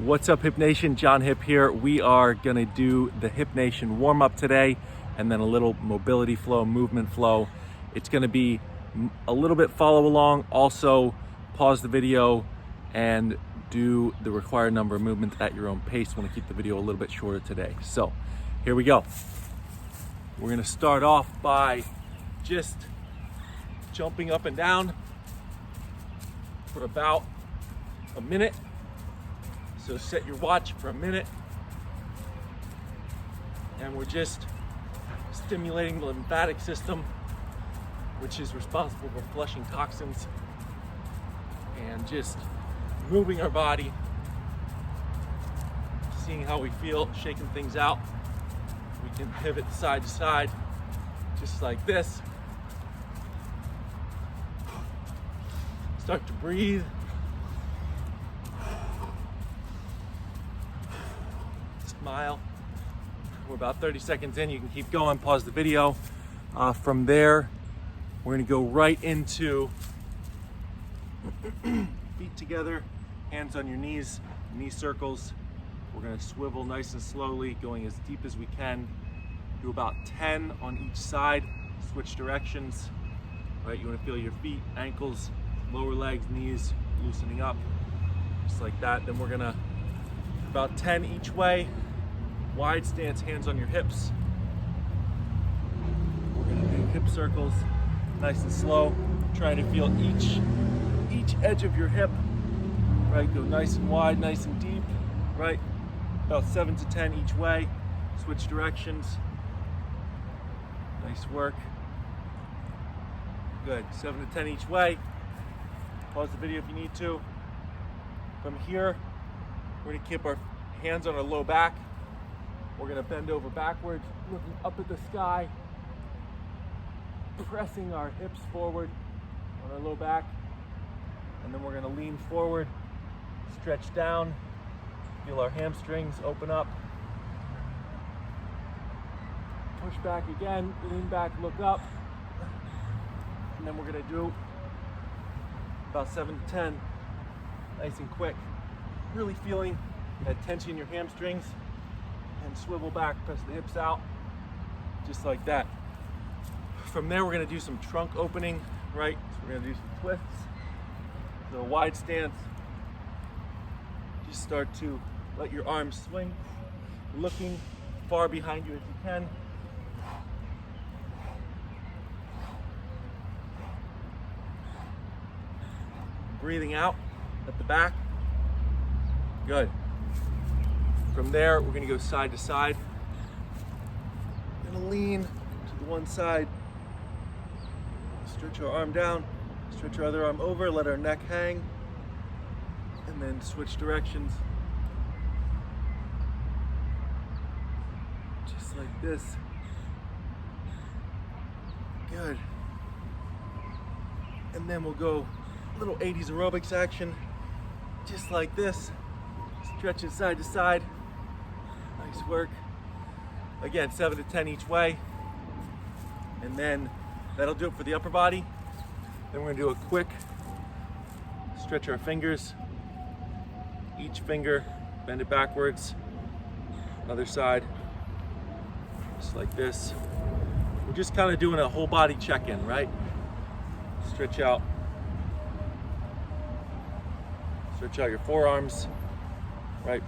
What's up, Hip Nation? John Hip here. We are gonna do the Hippnation warm-up today, and then a little mobility flow, movement flow. It's gonna be a little bit follow along. Also, pause the video and do the required number of movements at your own pace. Want to keep the video a little bit shorter today. So, here we go. We're gonna start off by just jumping up and down for about a minute. So set your watch for a minute, and we're just stimulating the lymphatic system, which is responsible for flushing toxins, and just moving our body, seeing how we feel, shaking things out. We can pivot side to side, just like this. Start to breathe. Smile. We're about 30 seconds in. You can keep going, pause the video. From there, we're gonna go right into feet together, hands on your knees, knee circles. We're gonna swivel nice and slowly, going as deep as we can. Do about 10 on each side, switch directions. Right, you wanna feel your feet, ankles, lower legs, knees loosening up, just like that. Then we're gonna about 10 each way. Wide stance, hands on your hips. We're gonna do hip circles, nice and slow. Trying to feel each edge of your hip. Right, go nice and wide, nice and deep. Right, about 7 to 10 each way. Switch directions. Nice work. Good, 7 to 10 each way. Pause the video if you need to. From here, we're gonna keep our hands on our low back. We're gonna bend over backwards, looking up at the sky, pressing our hips forward on our low back. And then we're gonna lean forward, stretch down, feel our hamstrings open up. Push back again, lean back, look up. And then we're gonna do about 7 to 10, nice and quick. Really feeling that tension in your hamstrings, and swivel back, press the hips out, just like that. From there, we're gonna do some trunk opening, right? So we're gonna do some twists, so wide stance. Just start to let your arms swing, looking far behind you as you can. Breathing out at the back. Good. From there, we're gonna go side to side. We're gonna lean to the one side. Stretch our arm down, stretch our other arm over, let our neck hang, and then switch directions. Just like this. Good. And then we'll go a little 80s aerobics action, just like this. Stretching side to side. Nice work. Again, 7 to 10 each way. And then that'll do it for the upper body. Then we're gonna do a quick stretch our fingers. Each finger, bend it backwards. Other side, just like this. We're just kind of doing a whole body check-in, right? Stretch out your forearms, right?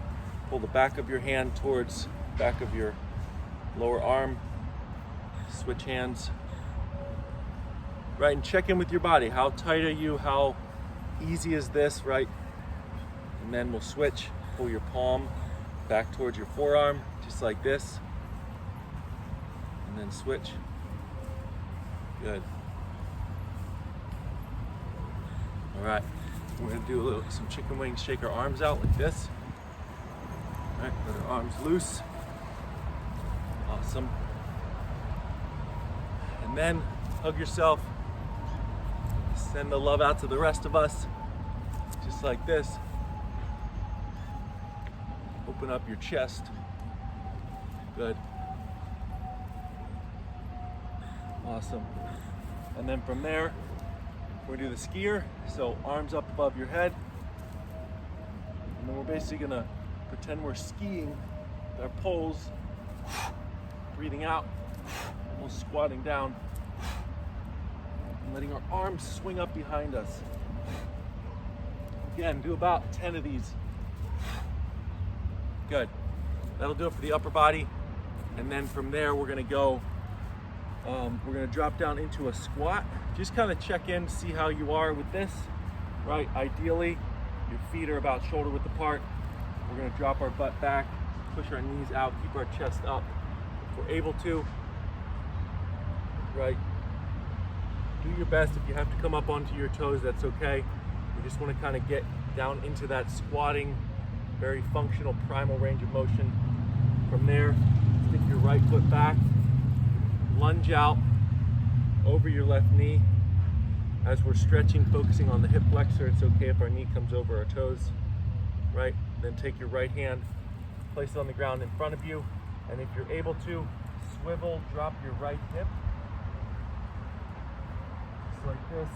Pull the back of your hand towards the back of your lower arm. Switch hands. Right, and check in with your body. How tight are you? How easy is this, right? And then we'll switch. Pull your palm back towards your forearm, just like this. And then switch. Good. All right, we're gonna do some chicken wings, shake our arms out like this. All right, let our arms loose. Awesome. And then hug yourself. Send the love out to the rest of us, just like this. Open up your chest. Good. Awesome. And then from there, we're gonna do the skier. So arms up above your head. And then we're basically gonna Pretend we're skiing with our poles, breathing out, almost squatting down, and letting our arms swing up behind us. Again, do about 10 of these. Good. That'll do it for the upper body. And then from there, we're gonna go, we're gonna drop down into a squat. Just kind of check in, see how you are with this, right? Ideally, your feet are about shoulder width apart. We're gonna drop our butt back, push our knees out, keep our chest up. If we're able to, right? Do your best. If you have to come up onto your toes, that's okay. We just wanna kind of get down into that squatting, very functional primal range of motion. From there, stick your right foot back, lunge out over your left knee. As we're stretching, focusing on the hip flexor, it's okay if our knee comes over our toes, right? Then take your right hand, place it on the ground in front of you, and if you're able to, swivel, drop your right hip, just like this,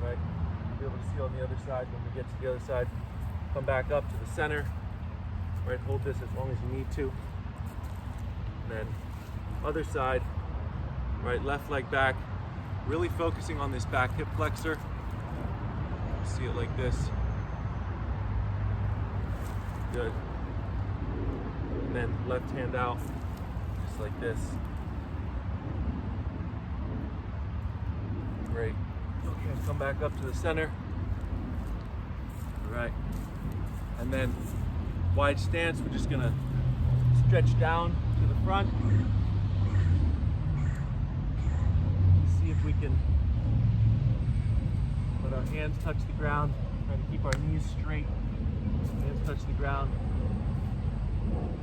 right? You'll be able to see on the other side. When we get to the other side, come back up to the center, right? Hold this as long as you need to. And then other side, right? Left leg back, really focusing on this back hip flexor. See it like this. Good. And then left hand out, just like this. Great. Okay, come back up to the center. All right. And then wide stance, we're just gonna stretch down to the front. See if we can let our hands touch the ground. Try to keep our knees straight. Hands touch the ground.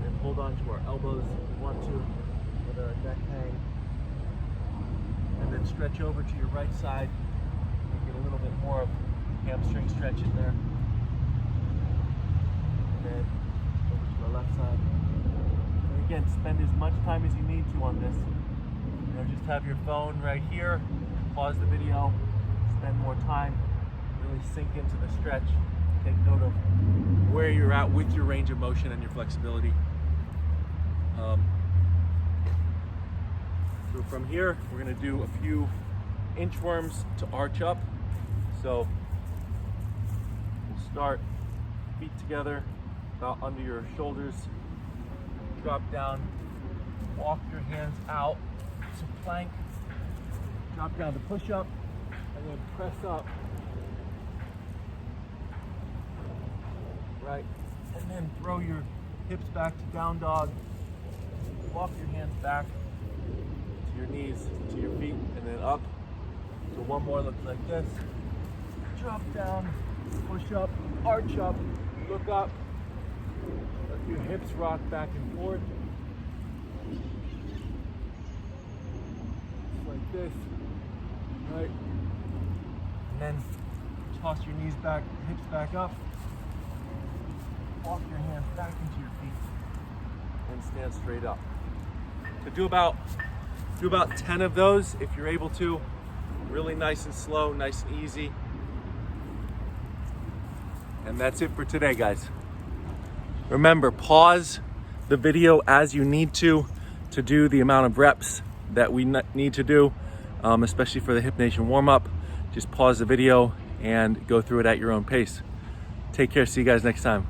And hold on to our elbows if we want to. Let our neck hang. And then stretch over to your right side. Get a little bit more of hamstring stretch in there. And then over to our left side. And again, spend as much time as you need to on this. You know, just have your phone right here. Pause the video. Spend more time. Really sink into the stretch. Take note of where you're at with your range of motion and your flexibility. So from here, we're gonna do a few inchworms to arch up. So we'll start feet together, about under your shoulders. Drop down, walk your hands out to plank. Drop down to push up, and then press up. Right, and then throw your hips back to down dog. Walk your hands back to your knees, to your feet, and then up. So one more looks like this. Drop down, push up, arch up, look up. Let your hips rock back and forth. Just like this, right? And then toss your knees back, hips back up. Walk your hands back into your feet and stand straight up. So do about 10 of those if you're able to. Really nice and slow, nice and easy. And that's it for today, guys. Remember, pause the video as you need to do the amount of reps that we need to do, especially for the Hippnation warm-up. Just pause the video and go through it at your own pace. Take care, see you guys next time.